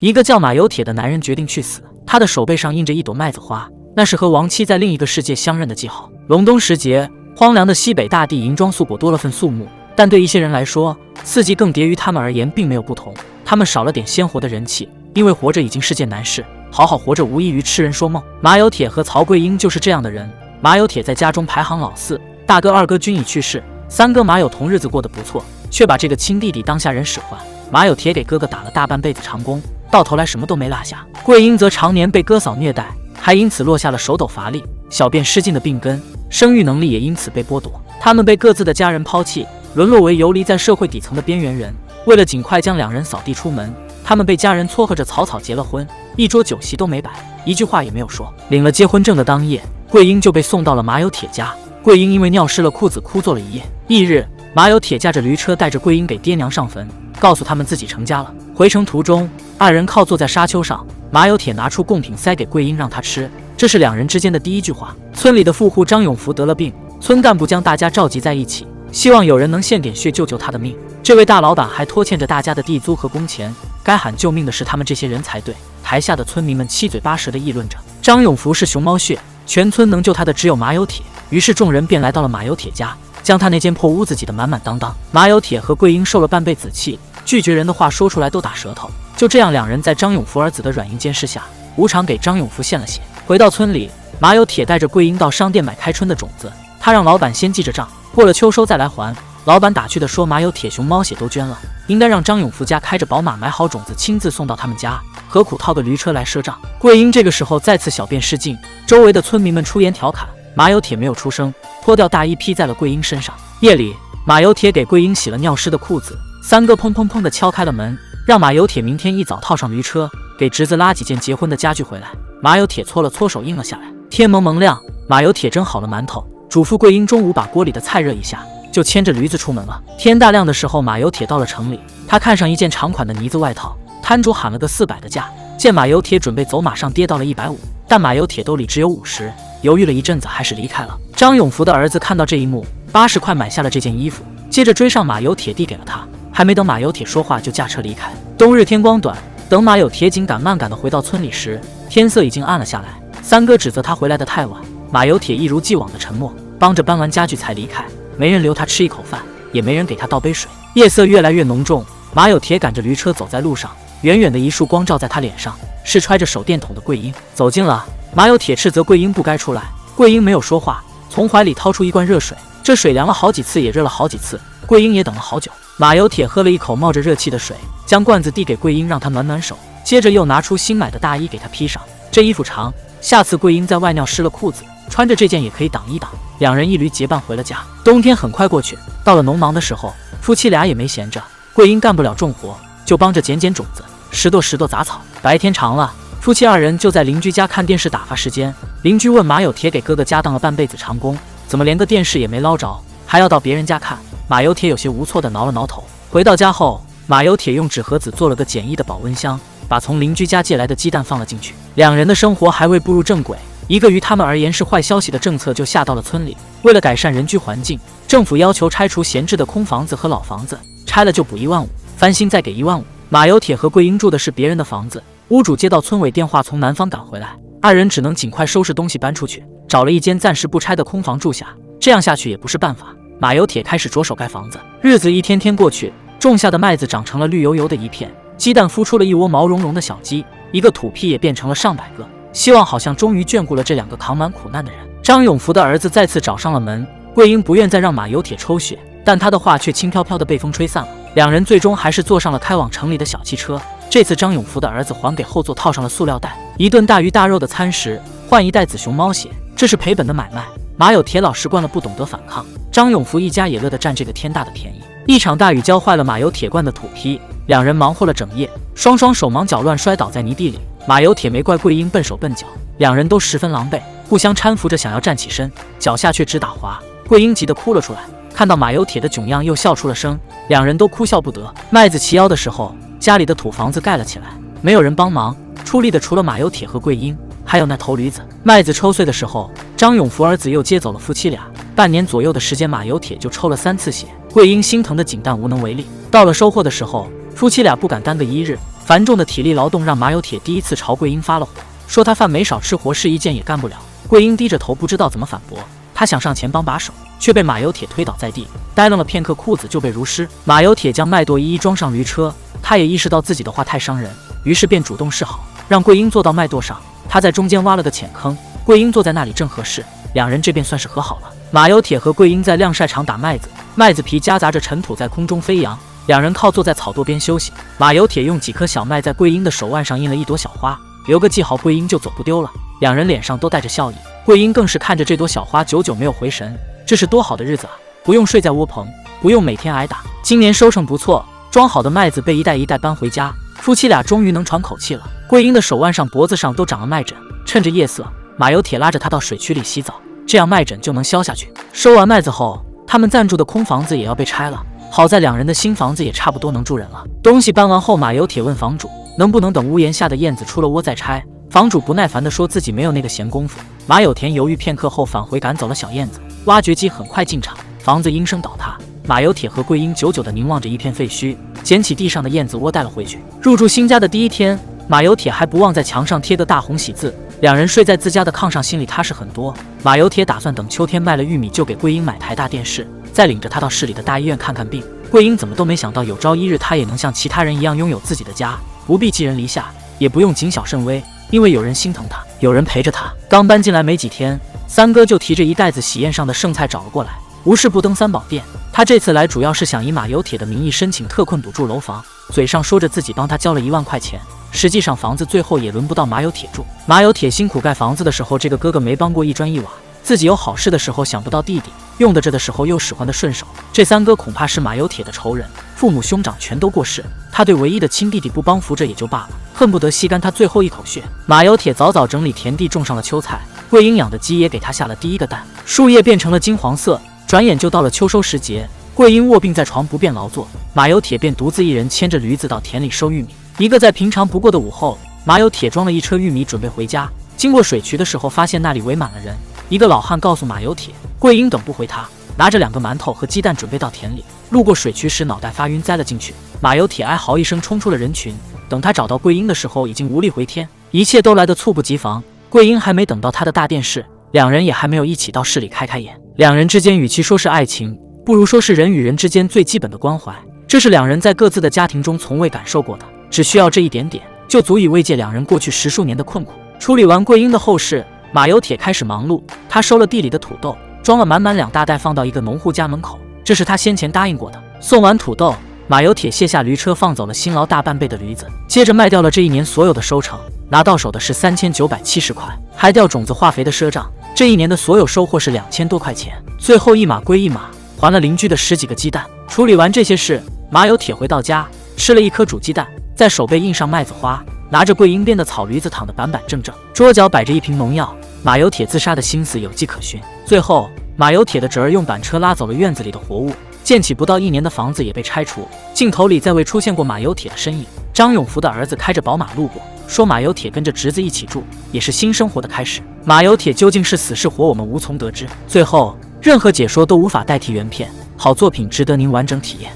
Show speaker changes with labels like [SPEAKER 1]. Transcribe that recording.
[SPEAKER 1] 一个叫马有铁的男人决定去死，他的手背上印着一朵麦子花，那是和亡妻在另一个世界相认的记号。隆冬时节，荒凉的西北大地银装素裹多了份肃穆，但对一些人来说，四季更迭于他们而言并没有不同。他们少了点鲜活的人气，因为活着已经是件难事，好好活着无异于痴人说梦。马有铁和曹桂英就是这样的人。马有铁在家中排行老四，大哥二哥均已去世，三哥马有同日子过得不错，却把这个亲弟弟当下人使唤。马有铁给哥哥打了大半辈子长工，到头来什么都没落下。桂英则常年被哥嫂虐待，还因此落下了手抖乏力、小便失禁的病根，生育能力也因此被剥夺。他们被各自的家人抛弃，沦落为游离在社会底层的边缘人。为了尽快将两人扫地出门，他们被家人撮合着草草结了婚，一桌酒席都没摆，一句话也没有说。领了结婚证的当夜，桂英就被送到了马有铁家。桂英因为尿湿了裤子，哭坐了一夜。翌日，马有铁驾着驴车带着桂英给爹娘上坟，告诉他们自己成家了。回程途中，二人靠坐在沙丘上，马有铁拿出贡品塞给桂英让她吃，这是两人之间的第一句话。村里的富户张永福得了病，村干部将大家召集在一起，希望有人能献点血救救他的命。这位大老板还拖欠着大家的地租和工钱，该喊救命的是他们这些人才对。台下的村民们七嘴八舌地议论着，张永福是熊猫血，全村能救他的只有马有铁。于是众人便来到了马有铁家，将他那间破屋子挤得满满当当。马有铁和桂英受了半辈子气，拒绝人的话说出来都打舌头。就这样，两人在张永福儿子的软硬监视下，无偿给张永福献了血。回到村里，马有铁带着桂英到商店买开春的种子，他让老板先记着账，过了秋收再来还。老板打趣地说，马有铁熊猫血都捐了，应该让张永福家开着宝马买好种子亲自送到他们家，何苦套个驴车来赊账。桂英这个时候再次小便失禁，周围的村民们出言调侃，马有铁没有出声，脱掉大衣披在了桂英身上。夜里，马有铁给桂英洗了尿湿的裤子，三哥砰砰砰地敲开了门，让马有铁明天一早套上驴车，给侄子拉几件结婚的家具回来。马有铁搓了搓手应了下来。天蒙蒙亮，马有铁蒸好了馒头，嘱咐桂英中午把锅里的菜热一下，就牵着驴子出门了。天大亮的时候，马有铁到了城里，他看上一件长款的呢子外套，摊主喊了个400的价，见马有铁准备走，马上跌到了150，但马有铁兜里只有50，犹豫了一阵子，还是离开了。张永福的儿子看到这一幕，80块买下了这件衣服，接着追上马有铁递给了他，还没等马有铁说话就驾车离开。冬日天光短，等马有铁紧赶慢赶地回到村里时，天色已经暗了下来。三哥指责他回来的太晚，马有铁一如既往的沉默，帮着搬完家具才离开。没人留他吃一口饭，也没人给他倒杯水。夜色越来越浓重，马有铁赶着驴车走在路上，远远的一束光照在他脸上，是揣着手电筒的桂英走近了。马有铁斥责桂英不该出来，桂英没有说话，从怀里掏出一罐热水，这水凉了好几次，也热了好几次，桂英也等了好久。马有铁喝了一口冒着热气的水，将罐子递给桂英让她暖暖手，接着又拿出新买的大衣给她披上。这衣服长，下次桂英在外尿湿了裤子，穿着这件也可以挡一挡。两人一驴结伴回了家。冬天很快过去，到了农忙的时候，夫妻俩也没闲着。桂英干不了重活，就帮着捡捡种子，拾掇杂草。白天长了，夫妻二人就在邻居家看电视打发时间。邻居问马有铁给哥哥家当了半辈子长工，怎么连个电视也没捞着，还要到别人家看？马有铁有些无措地挠了挠头。回到家后，马有铁用纸盒子做了个简易的保温箱，把从邻居家借来的鸡蛋放了进去。两人的生活还未步入正轨，一个于他们而言是坏消息的政策就下到了村里。为了改善人居环境，政府要求拆除闲置的空房子和老房子，拆了就补15000，翻新再给15000。马有铁和桂英住的是别人的房子，屋主接到村委电话从南方赶回来，二人只能尽快收拾东西搬出去，找了一间暂时不拆的空房住下。这样下去也不是办法，马有铁开始着手盖房子。日子一天天过去，种下的麦子长成了绿油油的一片，鸡蛋孵出了一窝毛茸茸的小鸡，一个土坯也变成了上百个。希望好像终于眷顾了这两个扛满苦难的人。张永福的儿子再次找上了门，桂英不愿再让马有铁抽血，但他的话却轻飘飘地被风吹散了。两人最终还是坐上了开往城里的小汽车。这次张永福的儿子还给后座套上了塑料袋，一顿大鱼大肉的餐食换一袋子熊猫血，这是赔本的买卖。马有铁老习惯了，不懂得反抗，张永福一家也乐得占这个天大的便宜。一场大雨浇坏了马有铁罐的土坯，两人忙活了整夜，双双手忙脚乱，摔倒在泥地里。马有铁没怪桂英笨手笨脚，两人都十分狼狈，互相搀扶着想要站起身，脚下却直打滑。桂英急得哭了出来，看到马有铁的窘样又笑出了声，两人都哭笑不得。麦子齐腰的时候，家里的土房子盖了起来，没有人帮忙，出力的除了马有铁和桂英，还有那头驴子。麦子抽穗的时候，张永福儿子又接走了夫妻俩。半年左右的时间，马有铁就抽了3次血，桂英心疼的紧但无能为力。到了收获的时候，夫妻俩不敢耽搁一日，繁重的体力劳动让马有铁第一次朝桂英发了火，说他饭没少吃，活事一件也干不了。桂英低着头不知道怎么反驳，他想上前帮把手，却被马有铁推倒在地，呆愣了片刻，裤子就被如湿。马有铁将麦垛一一装上驴车，他也意识到自己的话太伤人，于是便主动示好，让桂英坐到麦垛上，他在中间挖了个浅坑，桂英坐在那里正合适，两人这便算是和好了。马有铁和桂英在晾晒场打麦子，麦子皮夹杂着尘土在空中飞扬，两人靠坐在草垛边休息。马有铁用几颗小麦在桂英的手腕上印了一朵小花，留个记号，桂英就走不丢了。两人脸上都带着笑意，桂英更是看着这朵小花，久久没有回神。这是多好的日子啊！不用睡在窝棚，不用每天挨打。今年收成不错，装好的麦子被一袋一袋搬回家，夫妻俩终于能喘口气了。桂英的手腕上、脖子上都长了麦疹，趁着夜色，马有铁拉着她到水渠里洗澡，这样麦疹就能消下去。收完麦子后，他们暂住的空房子也要被拆了。好在两人的新房子也差不多能住人了。东西搬完后，马有铁问房主能不能等屋檐下的燕子出了窝再拆。房主不耐烦地说自己没有那个闲工夫。马有田犹豫片刻后返回赶走了小燕子。挖掘机很快进场，房子应声倒塌。马有铁和桂英久久地凝望着一片废墟，捡起地上的燕子窝带了回去。入住新家的第一天，马有铁还不忘在墙上贴个大红喜字。两人睡在自家的炕上，心里踏实很多。马有铁打算等秋天卖了玉米，就给桂英买台大电视，再领着她到市里的大医院看看病。桂英怎么都没想到，有朝一日她也能像其他人一样拥有自己的家，不必寄人篱下，也不用谨小慎微，因为有人心疼她，有人陪着她。刚搬进来没几天，三哥就提着一袋子喜宴上的剩菜找了过来。无事不登三宝殿，他这次来主要是想以马有铁的名义申请特困补助楼房，嘴上说着自己帮他交了1万块钱，实际上房子最后也轮不到马有铁住。马有铁辛苦盖房子的时候，这个哥哥没帮过一砖一瓦，自己有好事的时候想不到弟弟，用得着的时候又使唤得顺手。这三哥恐怕是马有铁的仇人，父母兄长全都过世，他对唯一的亲弟弟不帮扶着也就罢了，恨不得吸干他最后一口血。马有铁早早整理田地，种上了秋菜，桂英养的鸡也给他下了第一个蛋，树叶变成了金黄色。转眼就到了秋收时节，桂英卧病在床不便劳作，马有铁便独自一人牵着驴子到田里收玉米。一个再平常不过的午后，马有铁装了一车玉米准备回家，经过水渠的时候发现那里围满了人。一个老汉告诉马有铁，桂英等不回他，拿着2个馒头和鸡蛋准备到田里，路过水渠时脑袋发晕栽了进去。马有铁哀嚎一声冲出了人群，等他找到桂英的时候已经无力回天，一切都来得猝不及防。桂英还没等到他的大电视，两人也还没有一起到市里开眼。两人之间与其说是爱情，不如说是人与人之间最基本的关怀，这是两人在各自的家庭中从未感受过的，只需要这一点点，就足以慰藉两人过去10数年的困苦。处理完桂英的后事，马有铁开始忙碌，他收了地里的土豆，装了满满2大袋放到一个农户家门口，这是他先前答应过的。送完土豆，马有铁卸下驴车，放走了辛劳大半辈的驴子，接着卖掉了这一年所有的收成，拿到手的是3970块，还掉种子化肥的赊账。这一年的所有收获是2000多块钱，最后一码归一码，还了邻居的10几个鸡蛋。处理完这些事，马有铁回到家，吃了一颗煮鸡蛋，在手背印上麦子花，拿着桂英编的草驴子躺得板板正正，桌角摆着一瓶农药。马有铁自杀的心思有迹可循。最后，马有铁的侄儿用板车拉走了院子里的活物，建起不到1年的房子也被拆除。镜头里再未出现过马有铁的身影。张永福的儿子开着宝马路过，说马有铁跟着侄子一起住，也是新生活的开始。马有铁究竟是死是活，我们无从得知。最后，任何解说都无法代替原片，好作品值得您完整体验。